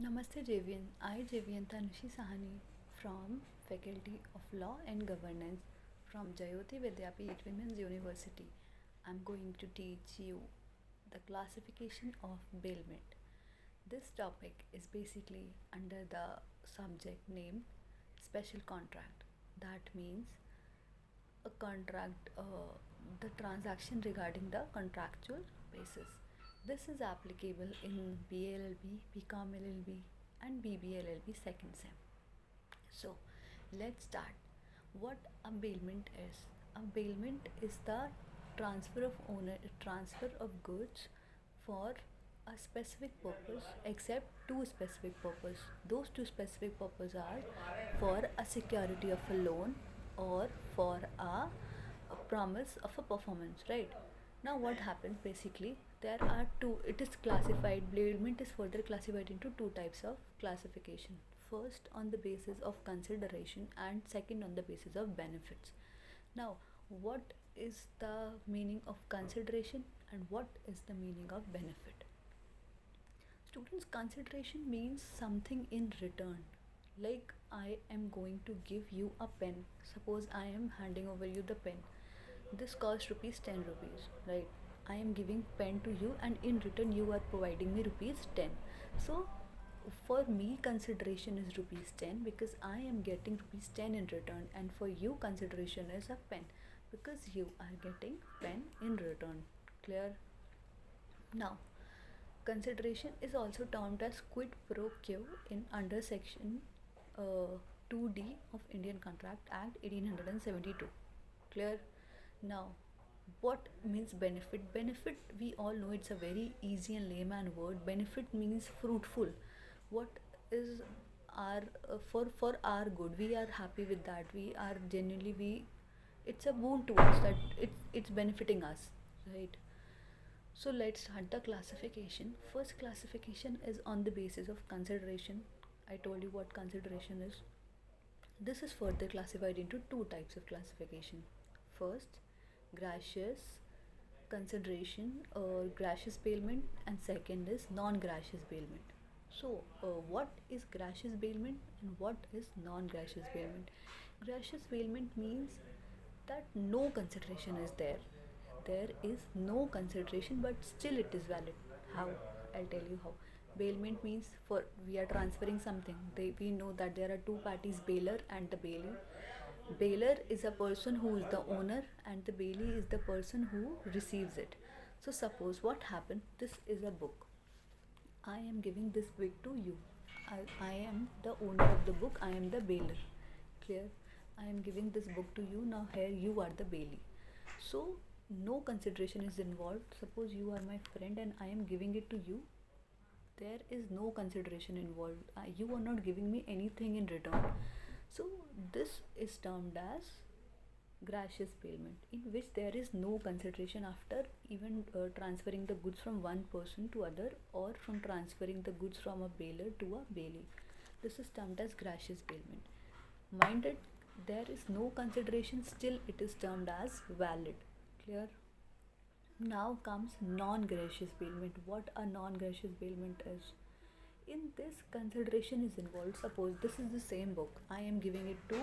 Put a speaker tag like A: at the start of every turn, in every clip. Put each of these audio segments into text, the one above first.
A: Namaste Javian. I Javianta Nushi Sahani from Faculty of Law and Governance from Jayoti Vidyapith Women's University. I'm going to teach you the classification of bailment. This topic is basically under the subject name special contract. That means a contract, the transaction regarding the contractual basis. This is applicable in BLLB, BCom LLB, and BBLLB second sem. So, let's start. What a bailment is? A bailment is the transfer of goods for a specific purpose, except two specific purpose. Those two specific purposes are for a security of a loan or for a promise of a performance, right? Now what happens basically, there are two, it is classified, bailment is further classified into two types of classification. First on the basis of consideration and second on the basis of benefits. Now what is the meaning of consideration and what is the meaning of benefit? Students, consideration means something in return. Like I am going to give you a pen. Suppose I am handing over you the pen. This costs rupees 10 rupees, right? I am giving pen to you and in return you are providing me rupees 10. So for me consideration is rupees 10 because I am getting rupees 10 in return, and for you consideration is a pen because you are getting pen in return. Clear? Now consideration is also termed as quid pro quo in under section 2D of Indian Contract Act 1872. Clear? Now, what means benefit? Benefit, we all know it's a very easy and layman word. Benefit means fruitful. What is our for our good? We are happy with that. We are genuinely we. It's a boon to us that it's benefiting us, right? So let's start the classification. First classification is on the basis of consideration. I told you what consideration is. This is further classified into two types of classification. First, gracious consideration or gracious bailment, and second is non-gracious bailment. So, what is gracious bailment and what is non-gracious bailment? Gracious bailment means that no consideration is there. There is no consideration, but still it is valid. How? I'll tell you how. Bailment means for we are transferring something. We know that there are two parties, bailer and the bailee. Bailer is a person who is the owner and the bailee is the person who receives it. So suppose what happened, this is a book. I am giving this book to you. I am the owner of the book, I am the bailer. Clear? I am giving this book to you, now here you are the bailee. So no consideration is involved. Suppose you are my friend and I am giving it to you. There is no consideration involved. You are not giving me anything in return. So this is termed as gracious bailment, in which there is no consideration after even transferring the goods from one person to other or from transferring the goods from a bailer to a bailee. This is termed as gracious bailment. Minded, there is no consideration, still it is termed as valid. Clear? Now comes non-gracious bailment. What a non-gracious bailment is? In this, consideration is involved. Suppose this is the same book. I am giving it to,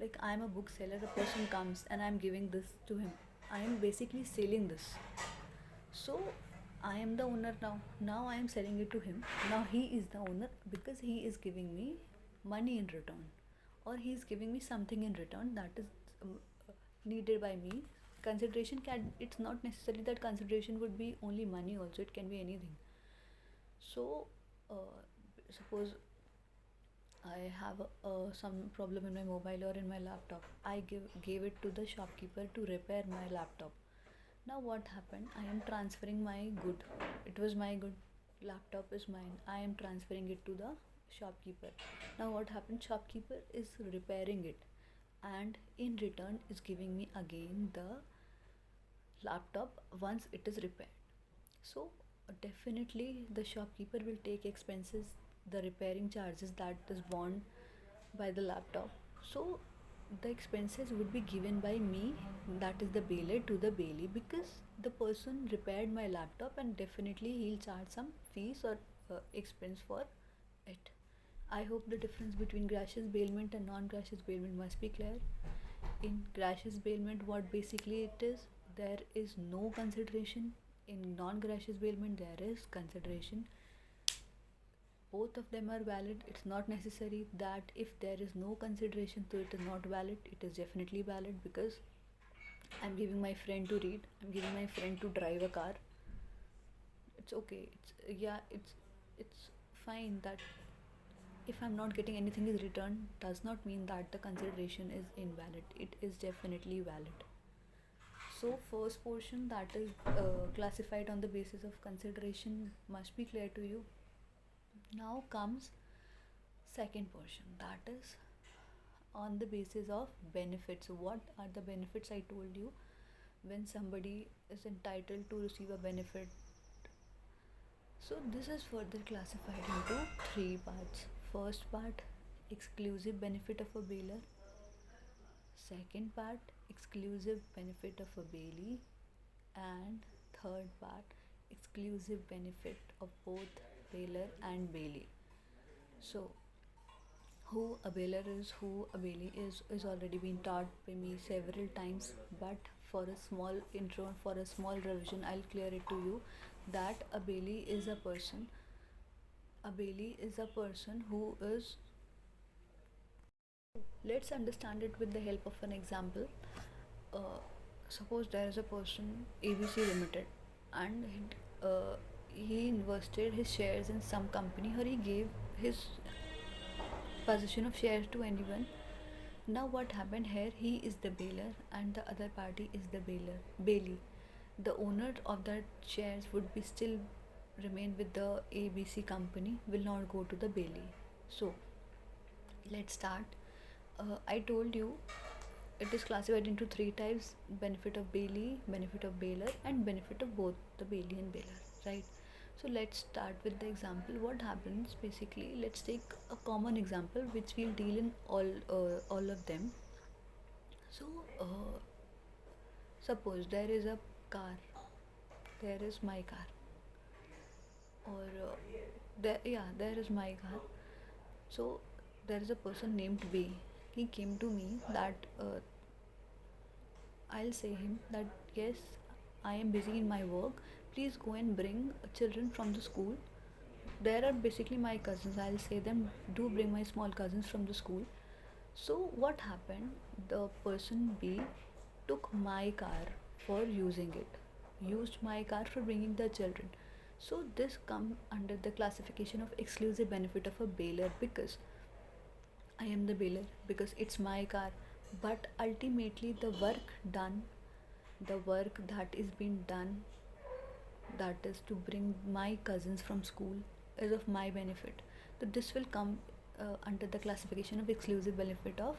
A: like I am a bookseller. A person comes and I am giving this to him. I am basically selling this. So I am the owner now. Now I am selling it to him. Now he is the owner because he is giving me money in return, or he is giving me something in return that is needed by me. Consideration can, it's not necessarily that consideration would be only money, also it can be anything. So suppose I have some problem in my mobile or in my laptop. I gave it to the shopkeeper to repair my laptop. Now what happened? I am transferring my good. It was my good. Laptop is mine. I am transferring it to the shopkeeper. Now what happened? Shopkeeper is repairing it, and in return is giving me again the laptop once it is repaired. So definitely the shopkeeper will take expenses, the repairing charges that is borne by the laptop. So the expenses would be given by me, that is the bailer, to the bailee, because the person repaired my laptop and definitely he'll charge some fees or expense for it. I hope the difference between gracious bailment and non-gracious bailment must be clear. In gracious bailment, what basically it is, there is no consideration. In non-gracious bailment, there is consideration. Both of them are valid. It's not necessary that if there is no consideration, so it is not valid. It is definitely valid because I'm giving my friend to read. I'm giving my friend to drive a car. It's okay. It's fine that if I'm not getting anything is returned does not mean that the consideration is invalid. It is definitely valid. So first portion, that is classified on the basis of consideration, must be clear to you. Now comes second portion, that is on the basis of benefits. What are the benefits? I told you, when somebody is entitled to receive a benefit. So this is further classified into three parts. First part, exclusive benefit of a bailer. Second part, exclusive benefit of a bailee. And third part, exclusive benefit of both bailer and bailee. So who a bailer is, who a bailee is already been taught by me several times, but for a small intro, for a small revision, I'll clear it to you that a bailee is a person who is. Let's understand it with the help of an example. uh, Suppose there is a person ABC Limited, and he invested his shares in some company, or he gave his possession of shares to anyone. Now what happened here? He is the bailer and the other party is the bailee. The owner of that shares would be still remain with the ABC company, will not go to the bailee. So let's start. I told you it is classified into three types: benefit of bailee, benefit of bailer, and benefit of both the bailee and bailer, right? So let's start with the example. What happens basically? Let's take a common example which we'll deal in all of them. So suppose there is a car, there is my car, or there is my car. So there is a person named B. He came to me that I'll say him that yes, I am busy in my work. Please go and bring children from the school. There are basically my cousins. I'll say them, do bring my small cousins from the school. So what happened? The person B took my car for using it, used my car for bringing the children. So this come under the classification of exclusive benefit of a bailer because I am the bailer, because it's my car. But ultimately, the work that is being done, that is to bring my cousins from school, is of my benefit. So this will come under the classification of exclusive benefit of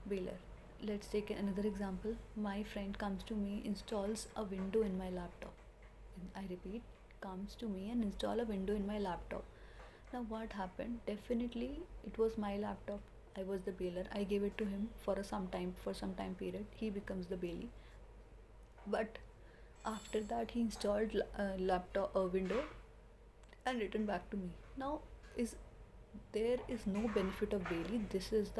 A: bailer. Let's take another example. My friend comes to me, installs a window in my laptop. I repeat, comes to me and install a window in my laptop. Now what happened? Definitely it was my laptop. I was the bailer. I gave it to him for some time period. He becomes the bailee. But after that he installed a laptop a window and returned back to me. Now is there is no benefit of bailee. This is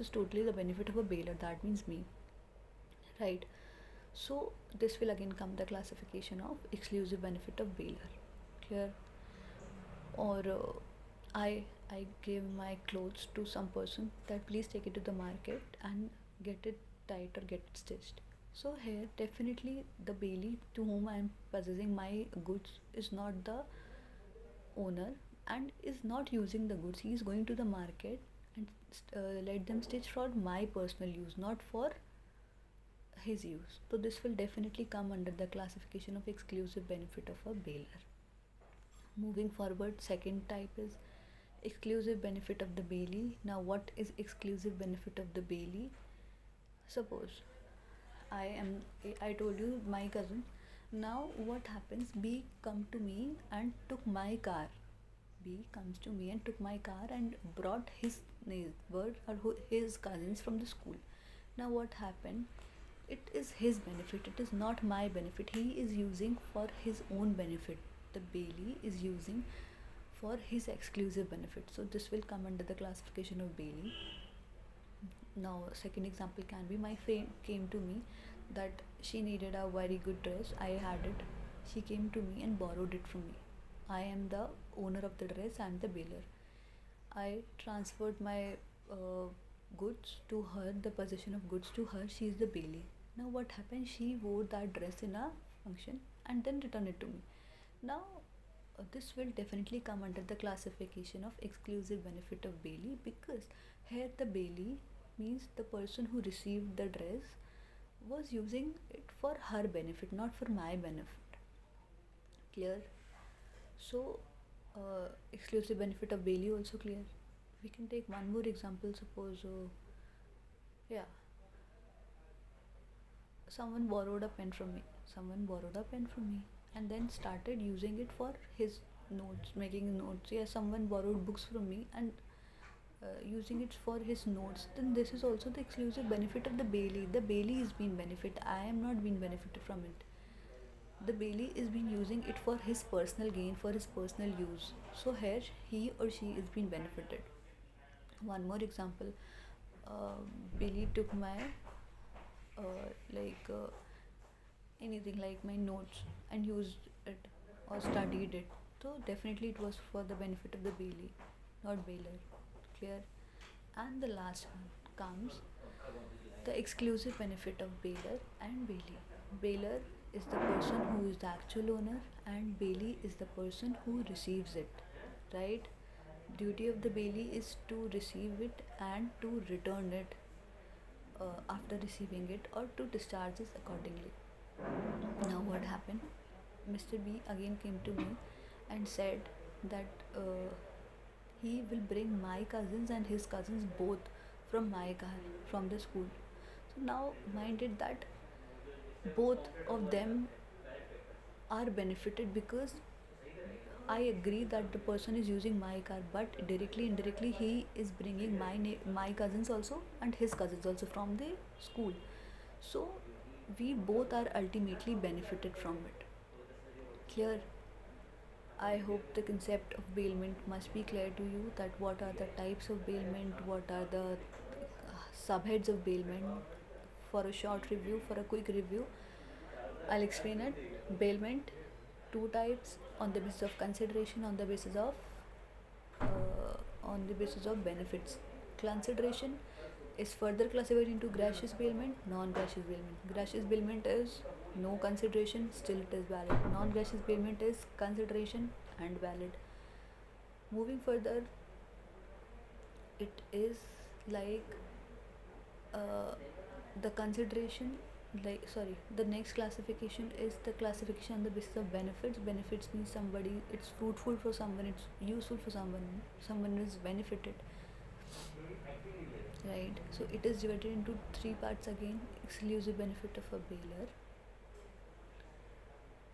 A: totally the benefit of a bailer. That means me, right? So this will again come the classification of exclusive benefit of bailer. Clear? Or I give my clothes to some person that please take it to the market and get it tied or get it stitched. So here definitely the bailee to whom I am possessing my goods is not the owner and is not using the goods. He is going to the market and let them stitch for my personal use, not for his use. So this will definitely come under the classification of exclusive benefit of a bailer. Moving forward, second type is exclusive benefit of the bailee. Now what is exclusive benefit of the bailee? Suppose I am I told you my cousin. Now what happens? B come to me and took my car. B comes to me and took my car and brought his neighbor or his cousins from the school. Now what happened? It is his benefit. It is not my benefit. He is using for his own benefit. The bailee is using for his exclusive benefit. So this will come under the classification of Bailey. Now second example can be, my friend came to me that she needed a very good dress. I had it. She came to me and borrowed it from me. I am the owner of the dress. I am the bailer. I transferred my uh, goods to her, the possession of goods to her. She is the bailee. Now what happened, she wore that dress in a function and then returned it to me. Now this will definitely come under the classification of exclusive benefit of bailee, because here the bailee means the person who received the dress was using it for her benefit, not for my benefit. Clear? So exclusive benefit of bailee also clear. We can take one more example. Suppose yeah, someone borrowed a pen from me. Someone borrowed a pen from me and then started using it for his notes, making notes. Yeah, someone borrowed books from me and using it for his notes. Then this is also the exclusive benefit of the bailee. The bailee is being benefit. I am not being benefited from it. The bailee is being using it for his personal gain, for his personal use. So here he or she is being benefited. One more example. Uh, Bailey took my like anything like my notes and used it or studied it. So definitely it was for the benefit of the bailee, not bailer. Clear? And the last one comes the exclusive benefit of bailer and bailee. Bailer is the person who is the actual owner and bailee is the person who receives it. Right? Duty of the bailee is to receive it and to return it after receiving it, or to discharge it accordingly. Now what happened? Mr. B again came to me and said that he will bring my cousins and his cousins both from my car from the school. So now mind it that both of them are benefited, because I agree that the person is using my car, but directly, indirectly, he is bringing my cousins also and his cousins also from the school. So we both are ultimately benefited from it. Clear? I hope the concept of bailment must be clear to you, that what are the types of bailment, what are the subheads of bailment. For a short review, for a quick review, I'll explain it. Bailment, two types: on the basis of consideration, on the basis of benefits. Consideration is further classified into gracious bailment, non-gracious bailment. Gracious bailment is no consideration, still it is valid. Non-gracious bailment is consideration and valid. Moving further, it is like uh, the consideration, like sorry, the next classification is the classification on the basis of benefits. Benefits means somebody, it's fruitful for someone, it's useful for someone, someone is benefited, right? So it is divided into three parts again: exclusive benefit of a bailer,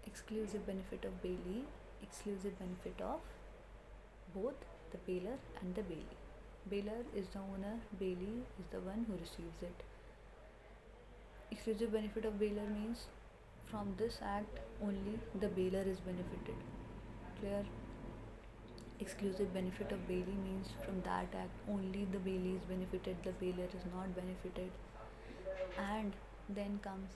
A: exclusive benefit of bailee, exclusive benefit of both the bailer and the bailee. Bailer is the owner, bailee is the one who receives it. Exclusive benefit of bailer means from this act only the bailer is benefited. Clear? Exclusive benefit of bailee means from that act only the bailee is benefited, the bailer is not benefited. And then comes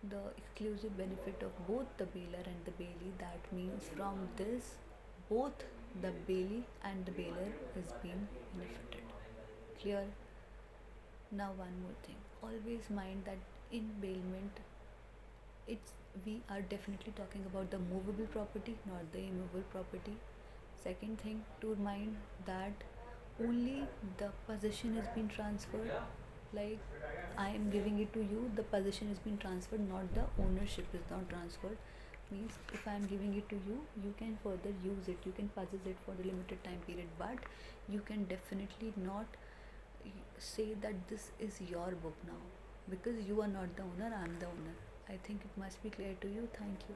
A: the exclusive benefit of both the bailer and the bailee. That means from this both the bailee and the bailer is being benefited. Clear? Now one more thing, always mind that in bailment, it's we are definitely talking about the movable property, not the immovable property. Second thing to mind, that only the possession is being transferred. Like I am giving it to you, the possession is being transferred, not the ownership is not transferred. Means if I am giving it to you, you can further use it, you can possess it for the limited time period, but you can definitely not say that this is your book now, because you are not the owner, I am the owner. I think it must be clear to you. Thank you.